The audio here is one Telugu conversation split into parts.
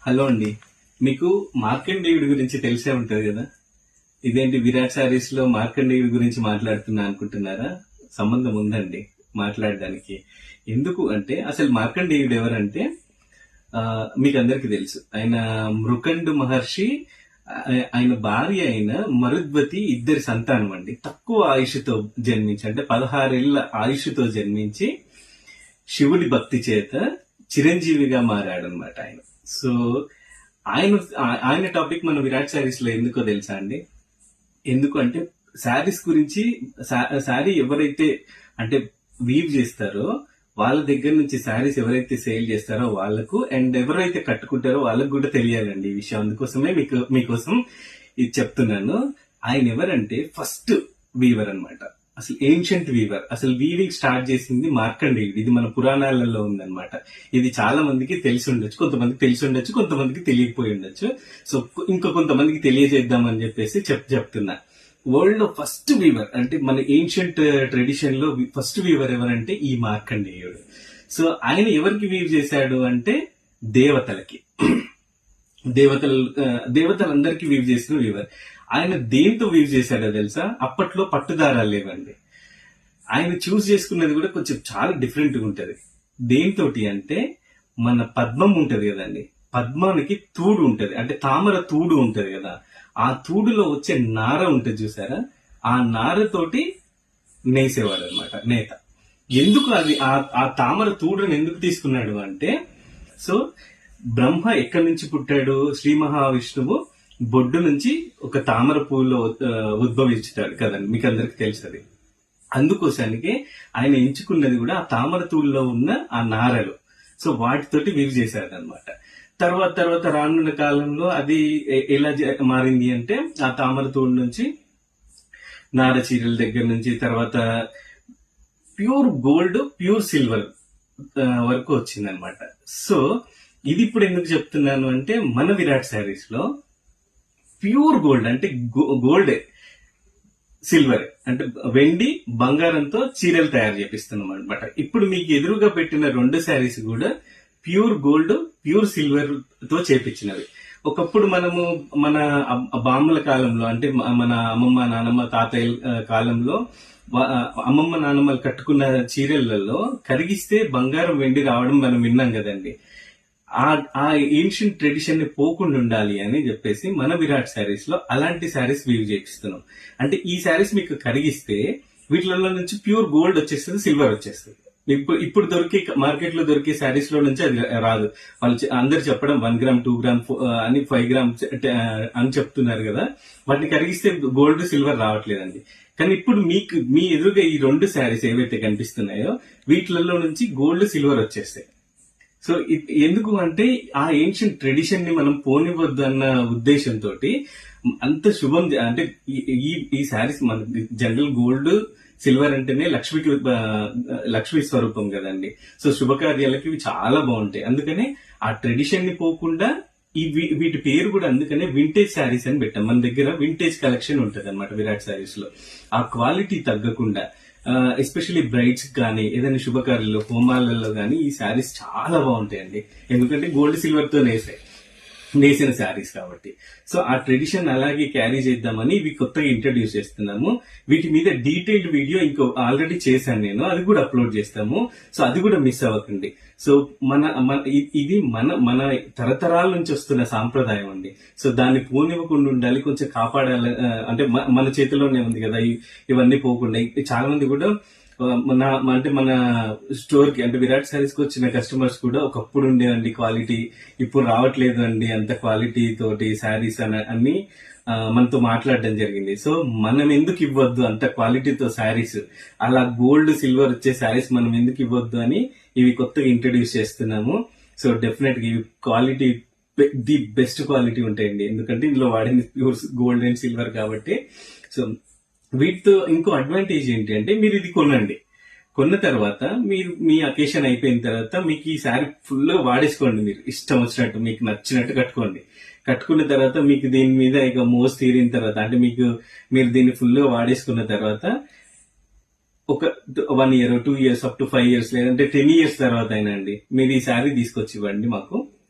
హలో అండి. మీకు మార్కండేయుడి గురించి తెలిసే ఉంటది కదా. ఇదేంటి విరాట్ సారీస్ లో మార్కండేయుడి గురించి మాట్లాడుతున్నా అనుకుంటున్నారా? సంబంధం ఉందండి మాట్లాడడానికి. ఎందుకు అంటే అసలు మార్కండేయుడు ఎవరంటే ఆ, మీకు అందరికి తెలుసు. ఆయన మృకండు మహర్షి, ఆయన భార్య అయిన మరుద్వతి ఇద్దరి సంతానం అండి. తక్కువ ఆయుష్తో జన్మించి, అంటే 16 ఏళ్ల ఆయుష్తో జన్మించి శివుడి భక్తి చేత చిరంజీవిగా మారాడనమాట ఆయన. సో ఆయన ఆయన టాపిక్ మన విరాట్ శారీస్ లో ఎందుకో తెలుసా అండి? ఎందుకు అంటే శారీస్ గురించి, శారీ ఎవరైతే అంటే వీవ్ చేస్తారో వాళ్ళ దగ్గర నుంచి శారీస్ ఎవరైతే సేల్ చేస్తారో వాళ్ళకు, అండ్ ఎవరైతే కట్టుకుంటారో వాళ్ళకు కూడా తెలియాలండి ఈ విషయం. అందుకోసమే మీకోసం ఇది చెప్తున్నాను. ఆయన ఎవరంటే ఫస్ట్ వీవర్ అన్నమాట. అసలు ఏన్షియంట్ వీవర్. అసలు వీవింగ్ స్టార్ట్ చేసింది మార్కండేయుడు. ఇది మన పురాణాలలో ఉందన్నమాట. ఇది చాలా మందికి తెలిసి ఉండొచ్చు, కొంతమందికి తెలిసి ఉండొచ్చు, కొంతమందికి తెలియకపోయి ఉండొచ్చు. సో ఇంకో కొంతమందికి తెలియజేద్దామని చెప్పేసి చెప్తున్నా. వరల్డ్ లో ఫస్ట్ వీవర్ అంటే మన ఏన్షియంట్ ట్రెడిషన్ లో ఫస్ట్ వీవర్ ఎవరంటే ఈ మార్కండేయుడు. సో ఆయన ఎవరికి వీవ్ చేశాడు అంటే దేవతలకి. దేవతలందరికీ వీవ్ చేసిన వీవర్. ఆయన దేంతో వీవ్ చేశాడో తెలుసా? అప్పట్లో పట్టుదారాలు లేవండి. ఆయన చూస్ చేసుకున్నది కూడా కొంచెం చాలా డిఫరెంట్ గా ఉంటది. దేంతోటి అంటే మన పద్మం ఉంటది కదండి, పద్మానికి తూడు ఉంటది, అంటే తామర తూడు ఉంటది కదా. ఆ తూడులో వచ్చే నార ఉంటది చూసారా, ఆ నారతోటి నేసేవాడు అనమాట నేత. ఎందుకు అది ఆ తామర తూడుని ఎందుకు తీసుకున్నాడు అంటే, సో బ్రహ్మ ఎక్కడి నుంచి పుట్టాడు? శ్రీ మహావిష్ణువు బొడ్డు నుంచి ఒక తామర పువ్వులో ఉద్భవించుతాడు కదండి, మీకు అందరికి తెలుసది. అందుకోసానికి ఆయన ఎంచుకున్నది కూడా ఆ తామర తూడులో ఉన్న ఆ నారలు. సో వాటితోటి వీవ్ చేశాడు అనమాట. తర్వాత రానున్న కాలంలో అది ఎలా మారింది అంటే, ఆ తామర తూడు నుంచి నార చీరల దగ్గర నుంచి తర్వాత ప్యూర్ గోల్డ్, ప్యూర్ సిల్వర్ వరకు వచ్చింది అనమాట. సో ఇది ఇప్పుడు ఎందుకు చెప్తున్నాను అంటే, మన విరాట్ శారీస్ లో ప్యూర్ గోల్డ్ అంటే గోల్డ్, సిల్వర్ అంటే వెండి, బంగారంతో చీరలు తయారు చేపిస్తున్నాం అనమాట. ఇప్పుడు మీకు ఎదురుగా పెట్టిన 2 శారీస్ కూడా ప్యూర్ గోల్డ్, ప్యూర్ సిల్వర్ తో చేపించినవి. ఒకప్పుడు మనము మన బామ్మల కాలంలో, అంటే మన అమ్మమ్మ, నానమ్మ, తాతయ్య కాలంలో అమ్మమ్మ, నానమ్మలు కట్టుకున్న చీరలలో కరిగిస్తే బంగారం, వెండి రావడం మనం విన్నాం కదండి. ఆ ఏన్షియంట్ ట్రెడిషన్ ని పోకుండా ఉండాలి అని చెప్పేసి మన విరాట్ శారీస్ లో అలాంటి శారీస్ వీవ్ చేపిస్తున్నాం. అంటే ఈ శారీస్ మీకు కరిగిస్తే వీటిలలో నుంచి ప్యూర్ గోల్డ్ వచ్చేస్తుంది, సిల్వర్ వచ్చేస్తుంది. ఇప్పుడు దొరికే మార్కెట్ లో దొరికే శారీస్ లో నుంచి అది రాదు. వాళ్ళు అందరు చెప్పడం 1 గ్రామ్, 2 గ్రామ్ అని 5 గ్రామ్ అని చెప్తున్నారు కదా. వాటిని కరిగిస్తే గోల్డ్, సిల్వర్ రావట్లేదండి. కానీ ఇప్పుడు మీ ఎదురుగా ఈ 2 శారీస్ ఏవైతే కనిపిస్తున్నాయో వీటిలలో నుంచి గోల్డ్, సిల్వర్ వచ్చేస్తాయి. సో ఎందుకు అంటే ఆ ఏన్షియంట్ ట్రెడిషన్ ని మనం పోనివ్వద్దు అన్న ఉద్దేశంతో అంత శుభం. అంటే ఈ శారీస్ మన జనరల్ గోల్డ్, సిల్వర్ అంటేనే లక్ష్మీ స్వరూపం కదండి. సో శుభకార్యాలకి ఇవి చాలా బాగుంటాయి. అందుకనే ఆ ట్రెడిషన్ ని పోకుండా వీటి పేరు కూడా అందుకనే వింటేజ్ శారీస్ అని పెట్టాం. మన దగ్గర వింటేజ్ కలెక్షన్ ఉంటది అనమాట విరాట్ శారీస్ లో. ఆ క్వాలిటీ తగ్గకుండా, ఎస్పెషల్లీ బ్రైడ్స్ కానీ ఏదైనా శుభకార్యాలు, హోమాలలో కానీ ఈ శారీస్ చాలా బాగుంటాయండి. ఎందుకంటే గోల్డ్, సిల్వర్ తో నేసిన శారీస్ కాబట్టి. సో ఆ ట్రెడిషన్ అలాగే క్యారీ చేద్దామని ఇవి కొత్తగా ఇంట్రడ్యూస్ చేస్తున్నాము. వీటి మీద డీటెయిల్డ్ వీడియో ఇంకో ఆల్రెడీ చేశాను నేను, అది కూడా అప్లోడ్ చేస్తాము. సో అది కూడా మిస్ అవ్వకండి. సో ఇది మన తరతరాల నుంచి వస్తున్న సాంప్రదాయం అండి. సో దాన్ని పోనివ్వకుండా ఉండాలి, కొంచెం కాపాడాలి. అంటే మన చేతిలోనే ఉంది కదా ఇవన్నీ పోకుండా. చాలా మంది కూడా మన స్టోర్ కి, అంటే విరాట్ శారీస్ కి వచ్చిన కస్టమర్స్ కూడా ఒకప్పుడు ఉండేదండి క్వాలిటీ, ఇప్పుడు రావట్లేదు అండి అంత క్వాలిటీ తోటి శారీస్ అన్ని మనతో మాట్లాడడం జరిగింది. సో మనం ఎందుకు ఇవ్వద్దు అంత క్వాలిటీతో శారీస్, అలా గోల్డ్, సిల్వర్ వచ్చే శారీస్ మనం ఎందుకు ఇవ్వద్దు అని ఇవి కొత్తగా ఇంట్రడ్యూస్ చేస్తున్నాము. సో డెఫినెట్ గా ఇవి క్వాలిటీ ది బెస్ట్ క్వాలిటీ ఉంటాయండి. ఎందుకంటే ఇందులో వాడింది ప్యూర్ గోల్డ్ అండ్ సిల్వర్ కాబట్టి. సో వీటితో ఇంకో అడ్వాంటేజ్ ఏంటి అంటే, మీరు ఇది కొన్న తర్వాత మీరు మీ అకేషన్ అయిపోయిన తర్వాత మీకు ఈ శారీ ఫుల్ గా వాడేసుకోండి. మీరు ఇష్టం వచ్చినట్టు, మీకు నచ్చినట్టు కట్టుకున్న తర్వాత మీకు దీని మీద ఇక మోస్ తీరిన తర్వాత, అంటే మీరు దీన్ని ఫుల్ గా వాడేసుకున్న తర్వాత ఒక 1 year, 2 years, up to 5 years, లేదంటే 10 years తర్వాత అయినా అండి మీరు ఈ శారీ తీసుకొచ్చి ఇవ్వండి మాకు.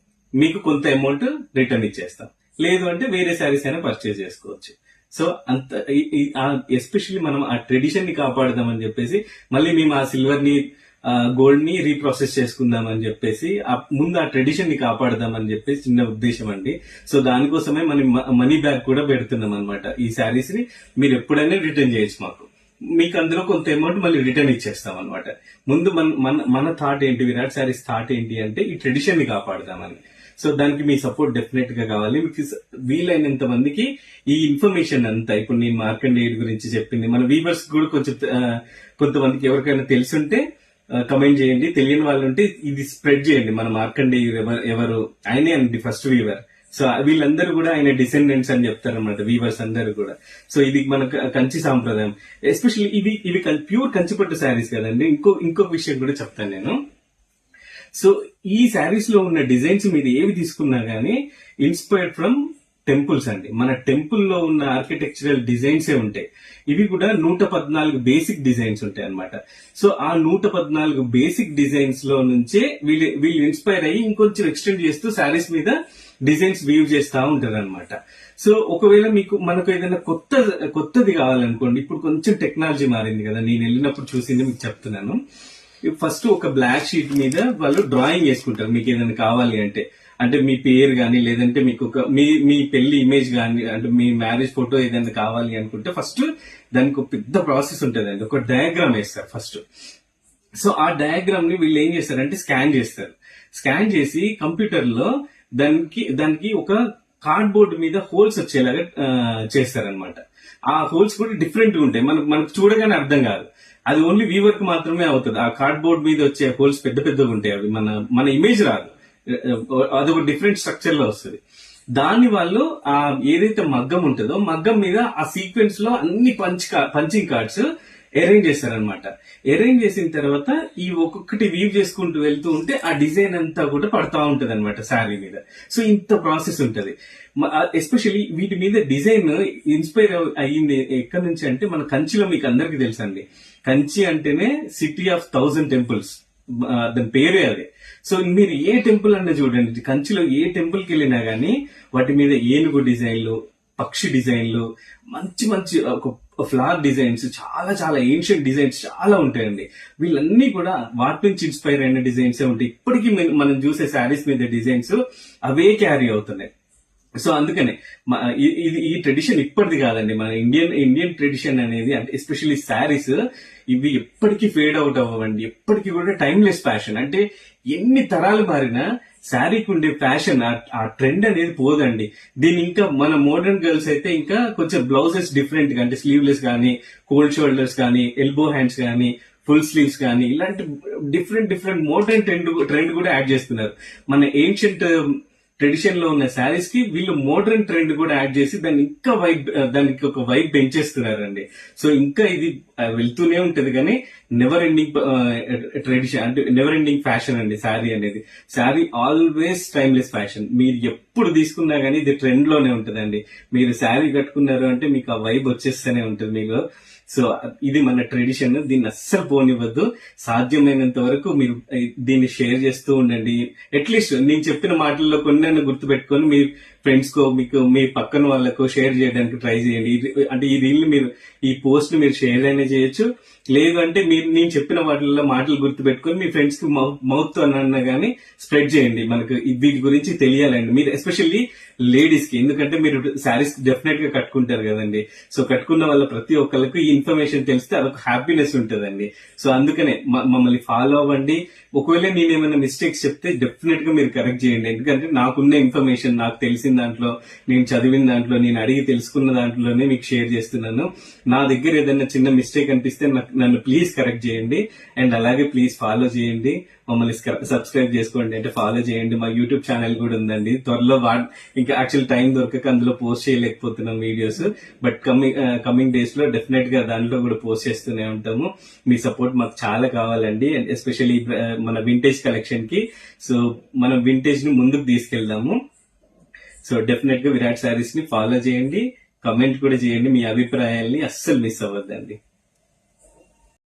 మీకు కొంత అమౌంట్ రిటర్న్ ఇచ్చేస్తాం. లేదు అంటే వేరే శారీస్ అయినా పర్చేజ్ చేసుకోవచ్చు. సో అంత ఎస్పెషల్లీ మనం ఆ ట్రెడిషన్ ని కాపాడదామని చెప్పేసి మళ్ళీ మేము ఆ సిల్వర్ ని గోల్డ్ ని రీప్రాసెస్ చేసుకుందామని చెప్పేసి ముందు ఆ ట్రెడిషన్ ని కాపాడదామని చెప్పేసి చిన్న ఉద్దేశం అండి. సో దానికోసమే మనం మనీ బ్యాక్ కూడా పెడుతున్నాం అనమాట. ఈ శారీస్ ని మీరు ఎప్పుడైనా రిటర్న్ చేయొచ్చు మాకు. మీకు అందులో కొంత అమౌంట్ మళ్ళీ రిటర్న్ ఇచ్చేస్తాం అనమాట. ముందు మన థాట్ ఏంటి, విరాట్ శారీస్ థాట్ ఏంటి అంటే ఈ ట్రెడిషన్ ని కాపాడదామని. సో దానికి మీ సపోర్ట్ డెఫినెట్ గా కావాలి. మీకు వీలైనంత మందికి ఈ ఇన్ఫర్మేషన్ అంతా, ఇప్పుడు నేను మార్కండేయుడి గురించి చెప్పింది మన వీవర్స్ కూడా కొంచెం కొంతమందికి ఎవరికైనా తెలుసుంటే కమెంట్ చేయండి. తెలియని వాళ్ళు ఉంటే ఇది స్ప్రెడ్ చేయండి. మన మార్కండేయుడు ఎవరు, ఆయనే అండి ఫస్ట్ వీవర్. సో వీళ్ళందరూ కూడా ఆయన డిసెండెంట్స్ అని చెప్తారన్నమాట, వీవర్స్ అందరూ కూడా. సో ఇది మన కంచి సాంప్రదాయం. ఎస్పెషల్లీ ఇవి ప్యూర్ కంచిపట్టు శారీస్ కదండి. ఇంకొక విషయం కూడా చెప్తాను నేను. సో ఈ శారీస్ లో ఉన్న డిజైన్స్ మీరు ఏవి తీసుకున్నా గానీ ఇన్స్పైర్డ్ ఫ్రమ్ టెంపుల్స్ అండి. మన టెంపుల్ లో ఉన్న ఆర్కిటెక్చరల్ డిజైన్సే ఉంటాయి. ఇవి కూడా 114 బేసిక్ డిజైన్స్ ఉంటాయి అన్నమాట. సో ఆ 114 బేసిక్ డిజైన్స్ లో నుంచే వీళ్ళు ఇన్స్పైర్ అయ్యి ఇంకొంచెం ఎక్స్టెండ్ చేస్తూ శారీస్ మీద డిజైన్స్ వీవ్ చేస్తా ఉంటారు అనమాట. సో ఒకవేళ మనకు ఏదైనా కొత్తది కావాలనుకోండి, ఇప్పుడు కొంచెం టెక్నాలజీ మారింది కదా, నేను వెళ్ళినప్పుడు చూసింది మీకు చెప్తున్నాను. ఫస్ట్ ఒక బ్లాక్ షీట్ మీద వాళ్ళు డ్రాయింగ్ చేసుకుంటారు మీకు ఏదైనా కావాలి అంటే మీ పేరు గానీ, లేదంటే మీకు మీ పెళ్లి ఇమేజ్ గానీ, అంటే మీ మ్యారేజ్ ఫోటో ఏదైనా కావాలి అనుకుంటే ఫస్ట్ దానికి ఒక పెద్ద ప్రాసెస్ ఉంటుందండి. ఒక డయాగ్రామ్ వేస్తారు ఫస్ట్. సో ఆ డయాగ్రామ్ ని వీళ్ళు ఏం చేస్తారంటే స్కాన్ చేస్తారు. స్కాన్ చేసి కంప్యూటర్ లో దానికి ఒక కార్డ్బోర్డ్ మీద హోల్స్ వచ్చేలాగా చేస్తారనమాట. ఆ హోల్స్ కూడా డిఫరెంట్ గా ఉంటాయి. మనకు చూడగానే అర్థం కాదు. అది ఓన్లీ వీవర్ కి మాత్రమే అవుతుంది. ఆ కార్డ్బోర్డ్ మీద వచ్చే హోల్స్ పెద్దగా ఉంటాయి. అవి మన ఇమేజ్ రాదు. అదొక డిఫరెంట్ స్ట్రక్చర్ లో వస్తుంది. దాన్ని వాళ్ళు ఆ ఏదైతే మగ్గం ఉంటుందో మగ్గం మీద ఆ సీక్వెన్స్ లో అన్ని పంచింగ్ కార్డ్స్ అరేంజ్ చేస్తారనమాట. అరేంజ్ చేసిన తర్వాత ఈ ఒక్కొక్కటి వీవ్ చేసుకుంటూ వెళ్తూ ఉంటే ఆ డిజైన్ అంతా కూడా పడతా ఉంటది అనమాట శారీ మీద. సో ఇంత ప్రాసెస్ ఉంటది. ఎస్పెషల్లీ వీటి మీద డిజైన్ ఇన్స్పైర్ అయ్యింది ఎక్కడి నుంచి అంటే మన కంచిలో మీకు అందరికి తెలుసండి. కంచి అంటేనే సిటీ ఆఫ్ 1000 టెంపుల్స్, దాని పేరే అదే. సో మీరు ఏ టెంపుల్ అన్నా చూడండి, కంచిలో ఏ టెంపుల్ కి వెళ్ళినా గానీ వాటి మీద ఏనుగు డిజైన్లు, పక్షి డిజైన్లు, మంచి ఫ్లవర్ డిజైన్స్, చాలా ఏన్షియంట్ డిజైన్స్ చాలా ఉంటాయండి. వీళ్ళన్నీ కూడా వాటి నుంచి ఇన్స్పైర్ అయిన డిజైన్స్ ఉంటాయి. ఇప్పటికీ మనం చూసే శారీస్ మీద డిజైన్స్ అవే క్యారీ అవుతున్నాయి. సో అందుకనే ఈ ట్రెడిషన్ ఇప్పటిది కాదండి. మన ఇండియన్ ట్రెడిషన్ అనేది, అంటే ఎస్పెషల్లీ శారీస్, ఇవి ఎప్పటికీ ఫేడ్ అవుట్ అవ్వండి. ఎప్పటికీ కూడా టైమ్లెస్ ఫ్యాషన్. అంటే ఎన్ని తరాలు మారినా శారీకి ఉండే ఫ్యాషన్, ఆ ట్రెండ్ అనేది పోదండి. దీని ఇంకా మన మోడర్న్ గర్ల్స్ అయితే ఇంకా కొంచెం బ్లౌజెస్ డిఫరెంట్ గా, అంటే స్లీవ్లెస్ కానీ, కోల్డ్ షోల్డర్స్ కానీ, ఎల్బో హ్యాండ్స్ కానీ, ఫుల్ స్లీవ్స్ కానీ, ఇలాంటి డిఫరెంట్ మోడర్న్ ట్రెండ్ కూడా యాడ్ చేస్తున్నారు. మన ఏన్షియంట్ ట్రెడిషన్ లో ఉన్న శారీస్ కి వీళ్ళు మోడర్న్ ట్రెండ్ కూడా యాడ్ చేసి దానికి ఒక వైబ్ పెంచేస్తున్నారండి. సో ఇంకా ఇది వెళ్తూనే ఉంటది కానీ నెవర్ ఎండింగ్ ట్రెడిషన్, అంటే నెవర్ ఎండింగ్ ఫ్యాషన్ అండి శారీ అనేది. Sari always timeless fashion. మీరు ఎప్పుడు తీసుకున్నా గానీ ఇది ట్రెండ్ లోనే ఉంటదండి. మీరు శారీ కట్టుకున్నారు అంటే మీకు ఆ వైబ్ వచ్చేస్తూనే ఉంటుంది మీకు. సో ఇది మన ట్రెడిషన్. దీన్ని అస్సలు పోనివ్వద్దు. సాధ్యమైనంత వరకు మీరు దీన్ని షేర్ చేస్తూ ఉండండి. అట్లీస్ట్ నేను చెప్పిన మాటల్లో కొన్ని గుర్తుపెట్టుకొని మీ ఫ్రెండ్స్ కో, మీ పక్కన వాళ్ళకు షేర్ చేయడానికి ట్రై చేయండి. అంటే ఈ రీల్ ఈ పోస్ట్ మీరు షేర్ అయినా చేయొచ్చు. లేదు అంటే నేను చెప్పిన వాటిల్లో మాటలు గుర్తుపెట్టుకొని మీ ఫ్రెండ్స్ కి మౌత్ అన్నా గానీ స్ప్రెడ్ చేయండి. మనకు వీటి గురించి తెలియాలండి. మీరు ఎస్పెషల్లీ లేడీస్ కి, ఎందుకంటే మీరు శారీస్ డెఫినెట్ గా కట్టుకుంటారు కదండి. సో కట్టుకున్న వాళ్ళ ప్రతి ఒక్కరికి ఈ ఇన్ఫర్మేషన్ తెలిస్తే అదొక హ్యాపీనెస్ ఉంటుందండి. సో అందుకనే మమ్మల్ని ఫాలో అవ్వండి. ఒకవేళ నేను ఏమైనా మిస్టేక్స్ చెప్తే డెఫినెట్ గా మీరు కరెక్ట్ చేయండి. ఎందుకంటే నాకున్న ఇన్ఫర్మేషన్, నాకు తెలిసిన దాంట్లో, నేను చదివిన దాంట్లో, నేను అడిగి తెలుసుకున్న దాంట్లోనే మీకు షేర్ చేస్తున్నాను. నా దగ్గర ఏదైనా చిన్న మిస్టేక్ అనిపిస్తే నన్ను ప్లీజ్ కరెక్ట్ చేయండి. అండ్ అలాగే ప్లీజ్ ఫాలో చేయండి, మమ్మల్ని సబ్స్క్రైబ్ చేసుకోండి, అంటే ఫాలో చేయండి. మా యూట్యూబ్ ఛానల్ కూడా ఉందండి. త్వరలో ఇంకా యాక్చువల్ టైం దొరకక అందులో పోస్ట్ చేయలేకపోతున్నాం వీడియోస్. బట్ కమింగ్ డేస్ లో డెఫినెట్ గా దాంట్లో కూడా పోస్ట్ చేస్తూనే ఉంటాము. మీ సపోర్ట్ మాకు చాలా కావాలండి. అండ్ ఎస్పెషల్లీ మన వింటేజ్ కలెక్షన్ కి. సో మనం వింటేజ్ ని ముందుకు తీసుకెళ్దాము. సో డెఫినెట్ గా విరాట్ శారీస్ ని ఫాలో చేయండి, కమెంట్ కూడా చేయండి. మీ అభిప్రాయాల్ని అస్సలు మిస్ అవ్వద్దండి.